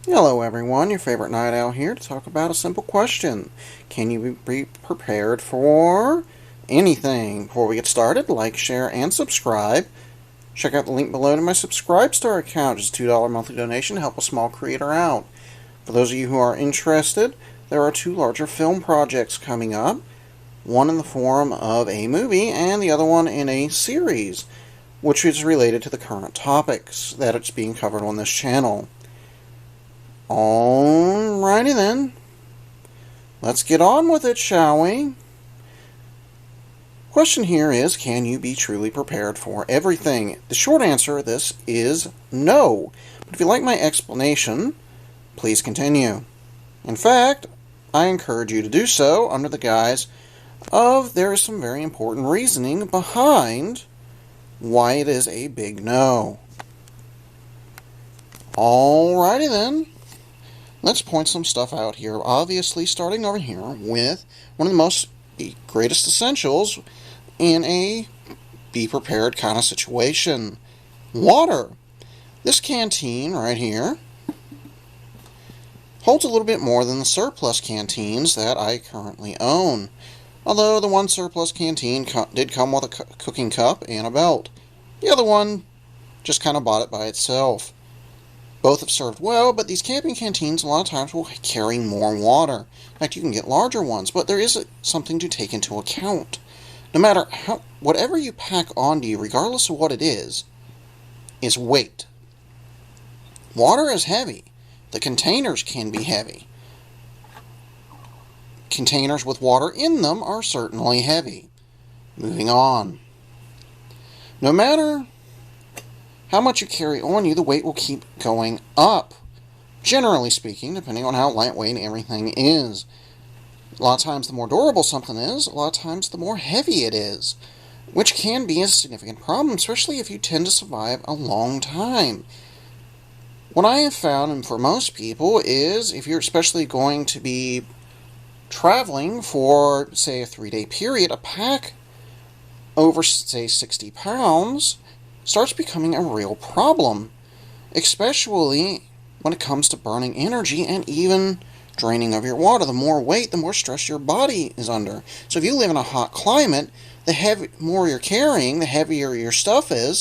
Hello everyone, your favorite night owl here to talk about a simple question. Can you be prepared for anything? Before we get started, like, share, and subscribe. Check out the link below to my Subscribestar account. Just a $2 monthly donation to help a small creator out. For those of you who are interested, there are two larger film projects coming up. One in the form of a movie and the other one in a series, which is related to the current topics that it's being covered on this channel. Alrighty then. Let's get on with it, shall we? Question here is, can you be truly prepared for everything? The short answer to this is no. But if you like my explanation, please continue. In fact, I encourage you to do so under the guise of there is some very important reasoning behind why it is a big no. Alrighty then. Let's point some stuff out here. Obviously, starting over here with one of the greatest essentials in a be prepared kind of situation. Water. This canteen right here holds a little bit more than the surplus canteens that I currently own. Although the one surplus canteen did come with a cooking cup and a belt. The other one just kind of bought it by itself. Both have served well, but these camping canteens a lot of times will carry more water. In fact, you can get larger ones, but there is something to take into account. No matter whatever you pack onto you, regardless of what it is weight. Water is heavy. The containers can be heavy. Containers with water in them are certainly heavy. Moving on. No matter how much you carry on you, the weight will keep going up. Generally speaking, depending on how lightweight everything is. A lot of times the more durable something is, a lot of times the more heavy it is. Which can be a significant problem, especially if you tend to survive a long time. What I have found, and for most people, is if you're especially going to be traveling for, say, a 3-day period, a pack over, say, 60 pounds starts becoming a real problem, especially when it comes to burning energy and even draining of your water. The more weight, the more stress your body is under. So if you live in a hot climate, the more you're carrying, the heavier your stuff is,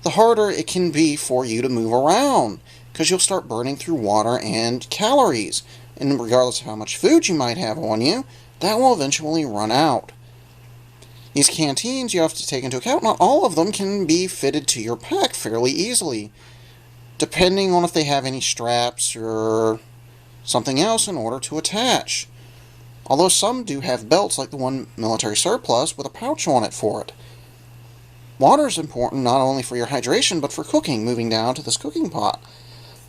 the harder it can be for you to move around, because you'll start burning through water and calories. And regardless of how much food you might have on you, that will eventually run out. These canteens you have to take into account, not all of them can be fitted to your pack fairly easily, depending on if they have any straps or something else in order to attach. Although some do have belts, like the one military surplus with a pouch on it for it. Water is important not only for your hydration, but for cooking, moving down to this cooking pot.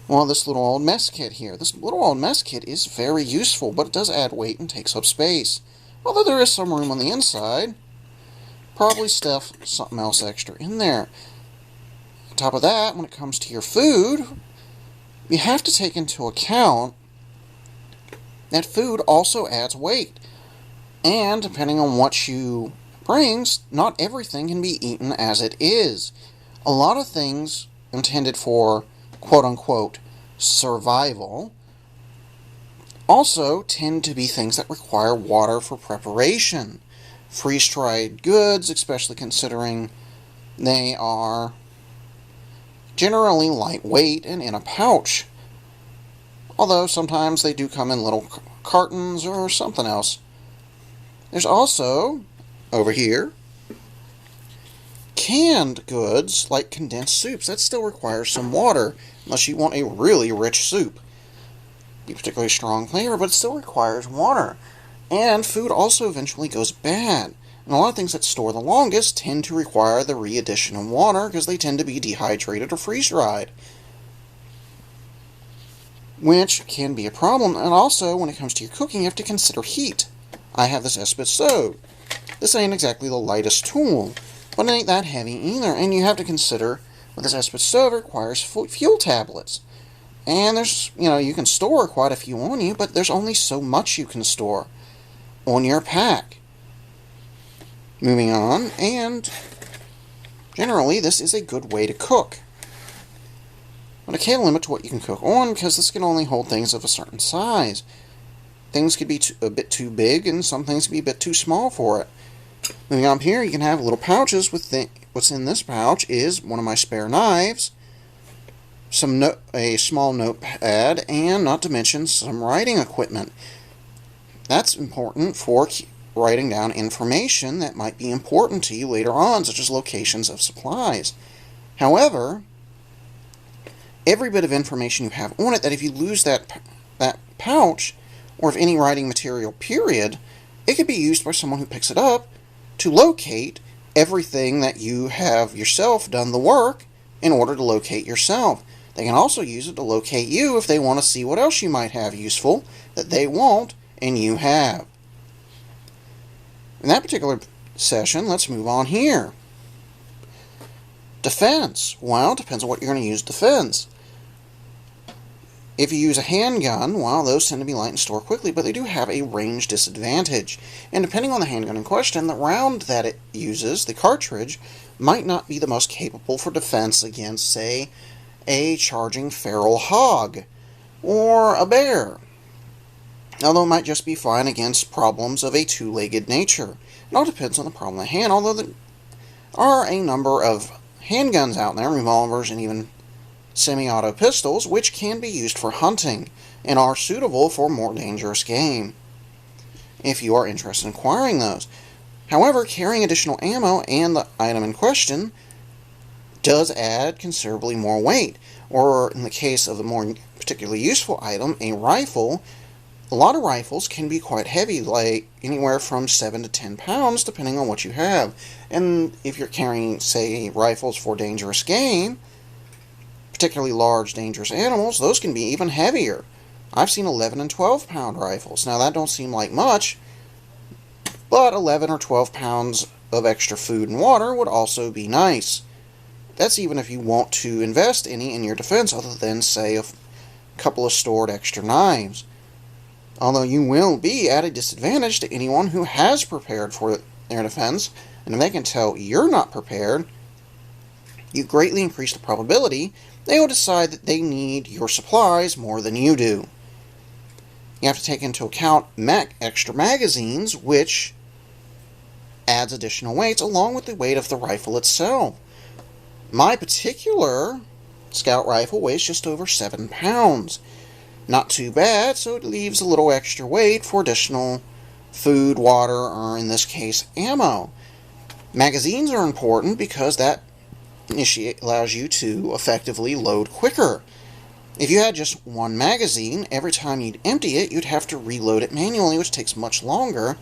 Well, this little old mess kit here. This little old mess kit is very useful, but it does add weight and takes up space. Although there is some room on the inside, probably stuff something else extra in there. On top of that, when it comes to your food, you have to take into account that food also adds weight. And depending on what you brings, not everything can be eaten as it is. A lot of things intended for quote-unquote survival also tend to be things that require water for preparation. Freeze-dried goods, especially considering they are generally lightweight and in a pouch. Although sometimes they do come in little cartons or something else. There's also, over here, canned goods like condensed soups. That still requires some water, unless you want a really rich soup. Be particularly strong flavor, but it still requires water. And food also eventually goes bad. And a lot of things that store the longest tend to require the re-addition of water because they tend to be dehydrated or freeze-dried, which can be a problem. And also, when it comes to your cooking, you have to consider heat. I have this Esbit stove. This ain't exactly the lightest tool, but it ain't that heavy either. And you have to consider, with this Esbit stove, it requires fuel tablets. And there's, you can store quite a few on you, but there's only so much you can store on your pack. Moving on, and generally this is a good way to cook. but a can limit to what you can cook on because this can only hold things of a certain size. Things could be a bit too big, and some things could be a bit too small for it. Moving on here, you can have little pouches with what's in this pouch is one of my spare knives, a small notepad, and not to mention some writing equipment. That's important for writing down information that might be important to you later on, such as locations of supplies. However, every bit of information you have on it, that if you lose that pouch, or of any writing material, period, it could be used by someone who picks it up to locate everything that you have yourself done the work in order to locate yourself. They can also use it to locate you if they want to see what else you might have useful that they won't and you have. In that particular session, let's move on here. Defense. Well, it depends on what you're going to use defense. If you use a handgun, well, those tend to be light and store quickly, but they do have a range disadvantage. And depending on the handgun in question, the round that it uses, the cartridge, might not be the most capable for defense against, say, a charging feral hog or a bear. Although it might just be fine against problems of a two-legged nature. It all depends on the problem at hand, although there are a number of handguns out there, revolvers, and even semi-auto pistols, which can be used for hunting and are suitable for more dangerous game, if you are interested in acquiring those. However, carrying additional ammo and the item in question does add considerably more weight, or in the case of the more particularly useful item, a rifle. A lot of rifles can be quite heavy, like anywhere from 7 to 10 pounds, depending on what you have. And if you're carrying, say, rifles for dangerous game, particularly large, dangerous animals, those can be even heavier. I've seen 11 and 12 pound rifles. Now, that don't seem like much, but 11 or 12 pounds of extra food and water would also be nice. That's even if you want to invest any in your defense, other than, say, a couple of stored extra knives. Although you will be at a disadvantage to anyone who has prepared for their defense, and if they can tell you're not prepared, you greatly increase the probability they will decide that they need your supplies more than you do. You have to take into account extra magazines, which adds additional weights along with the weight of the rifle itself. My particular scout rifle weighs just over 7 pounds. Not too bad, so it leaves a little extra weight for additional food, water, or in this case, ammo. Magazines are important because that allows you to effectively load quicker. If you had just one magazine, every time you'd empty it, you'd have to reload it manually, which takes much longer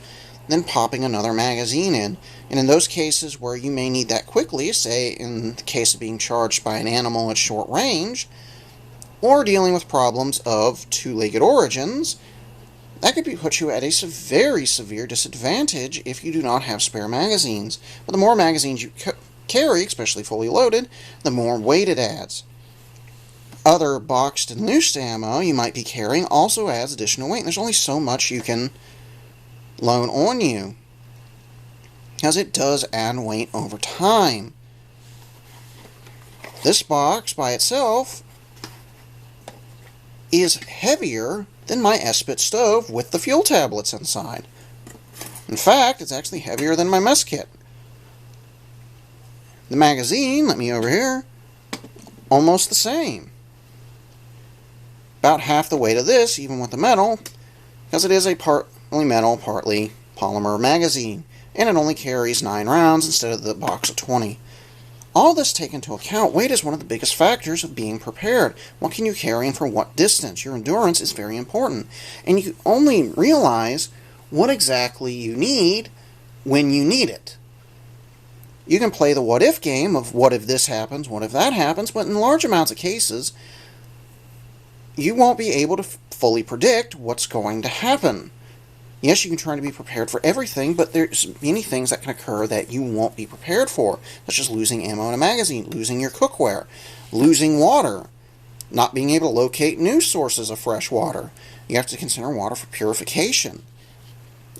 than popping another magazine in. And in those cases where you may need that quickly, say in the case of being charged by an animal at short range, or dealing with problems of two-legged origins, that could put you at a very severe disadvantage if you do not have spare magazines. But the more magazines you carry, especially fully loaded, the more weight it adds. Other boxed and loose ammo you might be carrying also adds additional weight. There's only so much you can load on you, because it does add weight over time. This box by itself is heavier than my Espit stove with the fuel tablets inside. In fact, it's actually heavier than my mess kit. The magazine, let me over here, almost the same. About half the weight of this, even with the metal, because it is a partly metal, partly polymer magazine, and it only carries 9 rounds instead of the box of 20. All this taken into account, weight is one of the biggest factors of being prepared. What can you carry and for what distance? Your endurance is very important. And you only realize what exactly you need when you need it. You can play the what-if game of what if this happens, what if that happens, but in large amounts of cases, you won't be able to fully predict what's going to happen. Yes, you can try to be prepared for everything, but there's many things that can occur that you won't be prepared for, such as losing ammo in a magazine, losing your cookware, losing water, not being able to locate new sources of fresh water. You have to consider water for purification.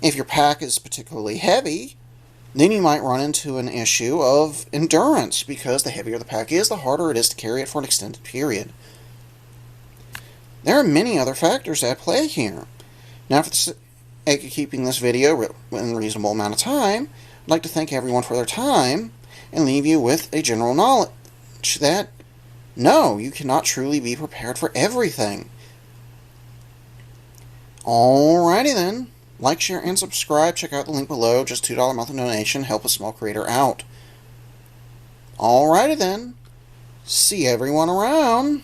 If your pack is particularly heavy, then you might run into an issue of endurance, because the heavier the pack is, the harder it is to carry it for an extended period. There are many other factors at play here. Now, for the sake of keeping this video in a reasonable amount of time, I'd like to thank everyone for their time and leave you with a general knowledge that, no, you cannot truly be prepared for everything. Alrighty then. Like, share, and subscribe. Check out the link below. Just $2 monthly donation. Help a small creator out. Alrighty then. See everyone around.